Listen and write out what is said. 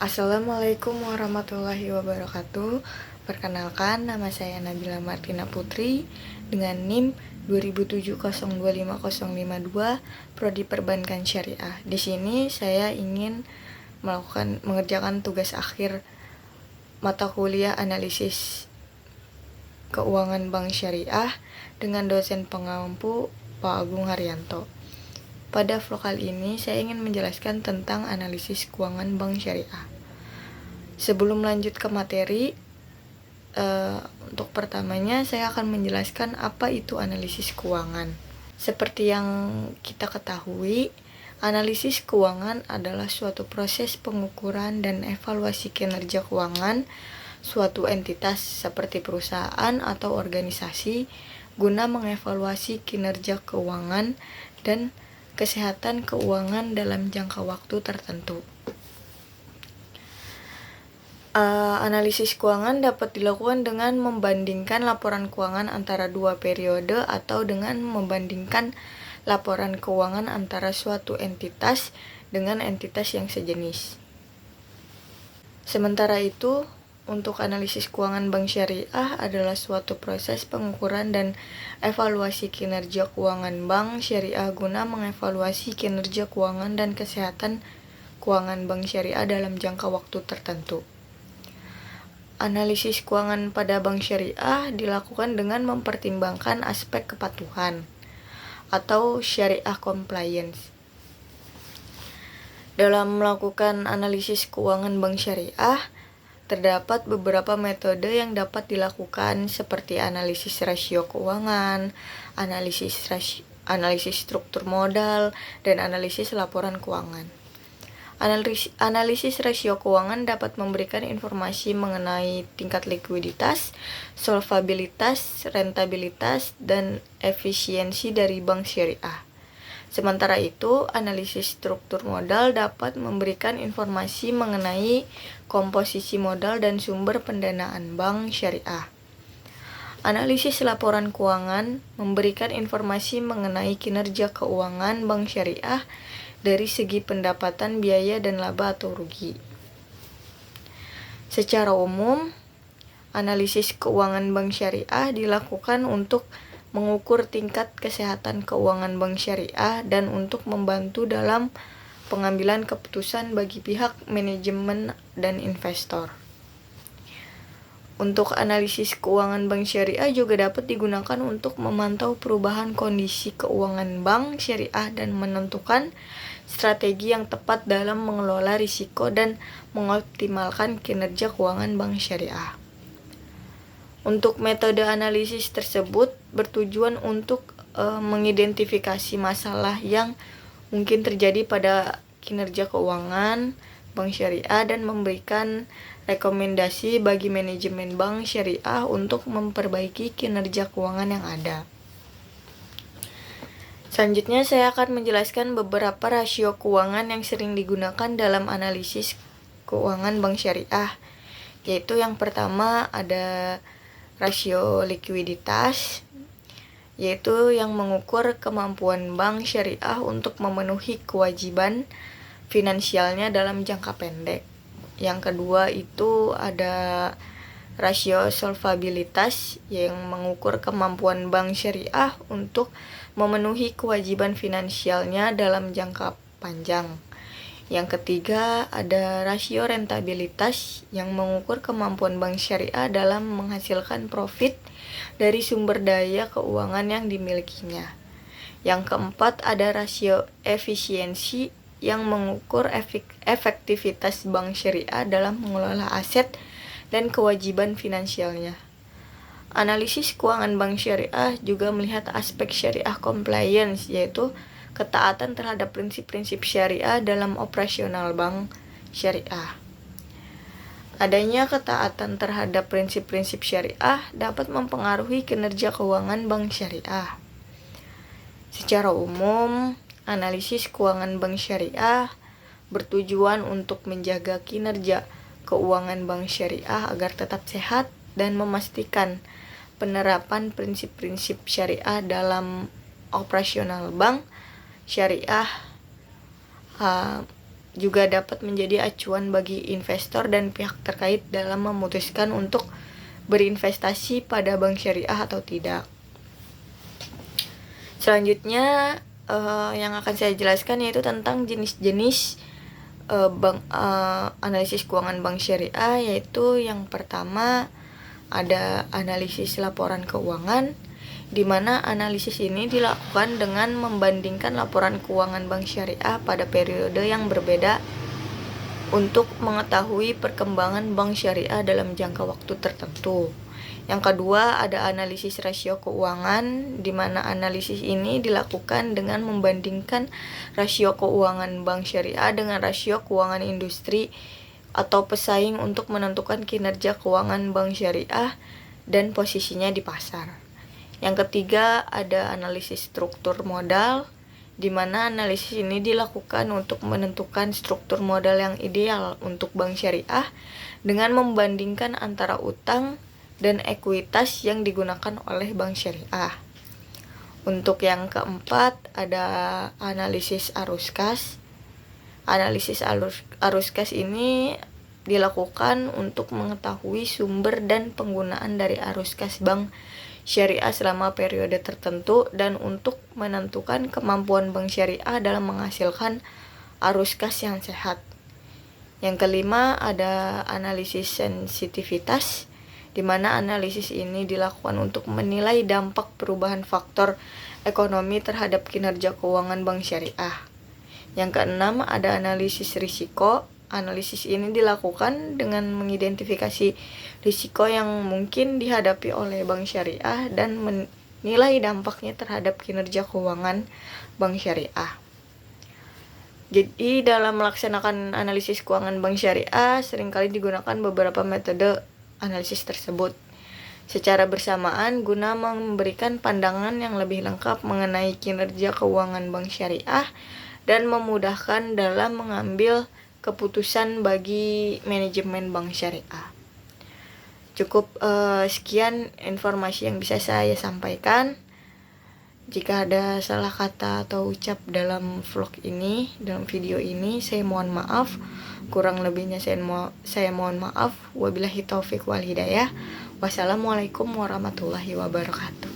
Assalamualaikum warahmatullahi wabarakatuh. Perkenalkan, nama saya Nabila Martina Putri dengan NIM 270205052 Prodi Perbankan Syariah. Di sini saya ingin mengerjakan tugas akhir mata kuliah analisis keuangan bank syariah dengan dosen pengampu Pak Agung Haryanto. Pada vlog kali ini saya ingin menjelaskan tentang analisis keuangan bank syariah. Sebelum lanjut ke materi, untuk pertamanya saya akan menjelaskan apa itu analisis keuangan. Seperti yang kita ketahui, analisis keuangan adalah suatu proses pengukuran dan evaluasi kinerja keuangan suatu entitas seperti perusahaan atau organisasi guna mengevaluasi kinerja keuangan dan kesehatan keuangan dalam jangka waktu tertentu. Analisis keuangan dapat dilakukan dengan membandingkan laporan keuangan antara dua periode atau dengan membandingkan laporan keuangan antara suatu entitas dengan entitas yang sejenis. Sementara itu, untuk analisis keuangan bank syariah adalah suatu proses pengukuran dan evaluasi kinerja keuangan bank syariah guna mengevaluasi kinerja keuangan dan kesehatan keuangan bank syariah dalam jangka waktu tertentu. Analisis keuangan pada bank syariah dilakukan dengan mempertimbangkan aspek kepatuhan atau syariah compliance. Dalam melakukan analisis keuangan bank syariah, terdapat beberapa metode yang dapat dilakukan seperti analisis rasio keuangan, analisis struktur modal, dan analisis laporan keuangan. Analisis rasio keuangan dapat memberikan informasi mengenai tingkat likuiditas, solvabilitas, rentabilitas, dan efisiensi dari bank syariah. Sementara itu, analisis struktur modal dapat memberikan informasi mengenai komposisi modal dan sumber pendanaan bank syariah. Analisis laporan keuangan memberikan informasi mengenai kinerja keuangan bank syariah dari segi pendapatan, biaya, dan laba atau rugi. Secara umum, analisis keuangan bank syariah dilakukan untuk mengukur tingkat kesehatan keuangan bank syariah dan untuk membantu dalam pengambilan keputusan bagi pihak manajemen dan investor. Untuk analisis keuangan bank syariah juga dapat digunakan untuk memantau perubahan kondisi keuangan bank syariah dan menentukan strategi yang tepat dalam mengelola risiko dan mengoptimalkan kinerja keuangan bank syariah. Untuk metode analisis tersebut bertujuan untuk mengidentifikasi masalah yang mungkin terjadi pada kinerja keuangan bank syariah dan memberikan rekomendasi bagi manajemen bank syariah untuk memperbaiki kinerja keuangan yang ada. Selanjutnya saya akan menjelaskan beberapa rasio keuangan yang sering digunakan dalam analisis keuangan bank syariah, yaitu yang pertama ada rasio likuiditas, yaitu yang mengukur kemampuan bank syariah untuk memenuhi kewajiban finansialnya dalam jangka pendek. Yang kedua itu ada rasio solvabilitas yang mengukur kemampuan bank syariah untuk memenuhi kewajiban finansialnya dalam jangka panjang. Yang ketiga ada rasio rentabilitas yang mengukur kemampuan bank syariah dalam menghasilkan profit dari sumber daya keuangan yang dimilikinya. Yang keempat ada rasio efisiensi yang mengukur efektivitas bank syariah dalam mengelola aset dan kewajiban finansialnya. Analisis keuangan bank syariah juga melihat aspek syariah compliance, yaitu ketaatan terhadap prinsip-prinsip syariah dalam operasional bank syariah. Adanya ketaatan terhadap prinsip-prinsip syariah dapat mempengaruhi kinerja keuangan bank syariah. Secara umum, analisis keuangan bank syariah bertujuan untuk menjaga kinerja keuangan bank syariah agar tetap sehat dan memastikan penerapan prinsip-prinsip syariah dalam operasional bank syariah juga dapat menjadi acuan bagi investor dan pihak terkait dalam memutuskan untuk berinvestasi pada bank syariah atau tidak. Selanjutnya yang akan saya jelaskan yaitu tentang jenis-jenis analisis keuangan bank syariah, yaitu yang pertama ada analisis laporan keuangan, di mana analisis ini dilakukan dengan membandingkan laporan keuangan bank syariah pada periode yang berbeda untuk mengetahui perkembangan bank syariah dalam jangka waktu tertentu. Yang kedua ada analisis rasio keuangan, di mana analisis ini dilakukan dengan membandingkan rasio keuangan bank syariah dengan rasio keuangan industri atau pesaing untuk menentukan kinerja keuangan bank syariah dan posisinya di pasar. Yang ketiga ada analisis struktur modal, di mana analisis ini dilakukan untuk menentukan struktur modal yang ideal untuk bank syariah dengan membandingkan antara utang dan ekuitas yang digunakan oleh bank syariah. Untuk yang keempat ada analisis arus kas. Analisis arus kas ini dilakukan untuk mengetahui sumber dan penggunaan dari arus kas bank syariah selama periode tertentu dan untuk menentukan kemampuan bank syariah dalam menghasilkan arus kas yang sehat. Yang kelima ada analisis sensitivitas, di mana analisis ini dilakukan untuk menilai dampak perubahan faktor ekonomi terhadap kinerja keuangan bank syariah. Yang keenam ada analisis risiko. Analisis ini dilakukan dengan mengidentifikasi risiko yang mungkin dihadapi oleh bank syariah dan menilai dampaknya terhadap kinerja keuangan bank syariah. Jadi dalam melaksanakan analisis keuangan bank syariah seringkali digunakan beberapa metode analisis tersebut secara bersamaan guna memberikan pandangan yang lebih lengkap mengenai kinerja keuangan bank syariah dan memudahkan dalam mengambil keputusan bagi manajemen bank syariah. Cukup sekian informasi yang bisa saya sampaikan. Jika ada salah kata atau ucap dalam vlog ini, dalam video ini, saya mohon maaf. Kurang lebihnya saya mohon maaf. Wabillahi taufik wal hidayah. Wassalamualaikum warahmatullahi wabarakatuh.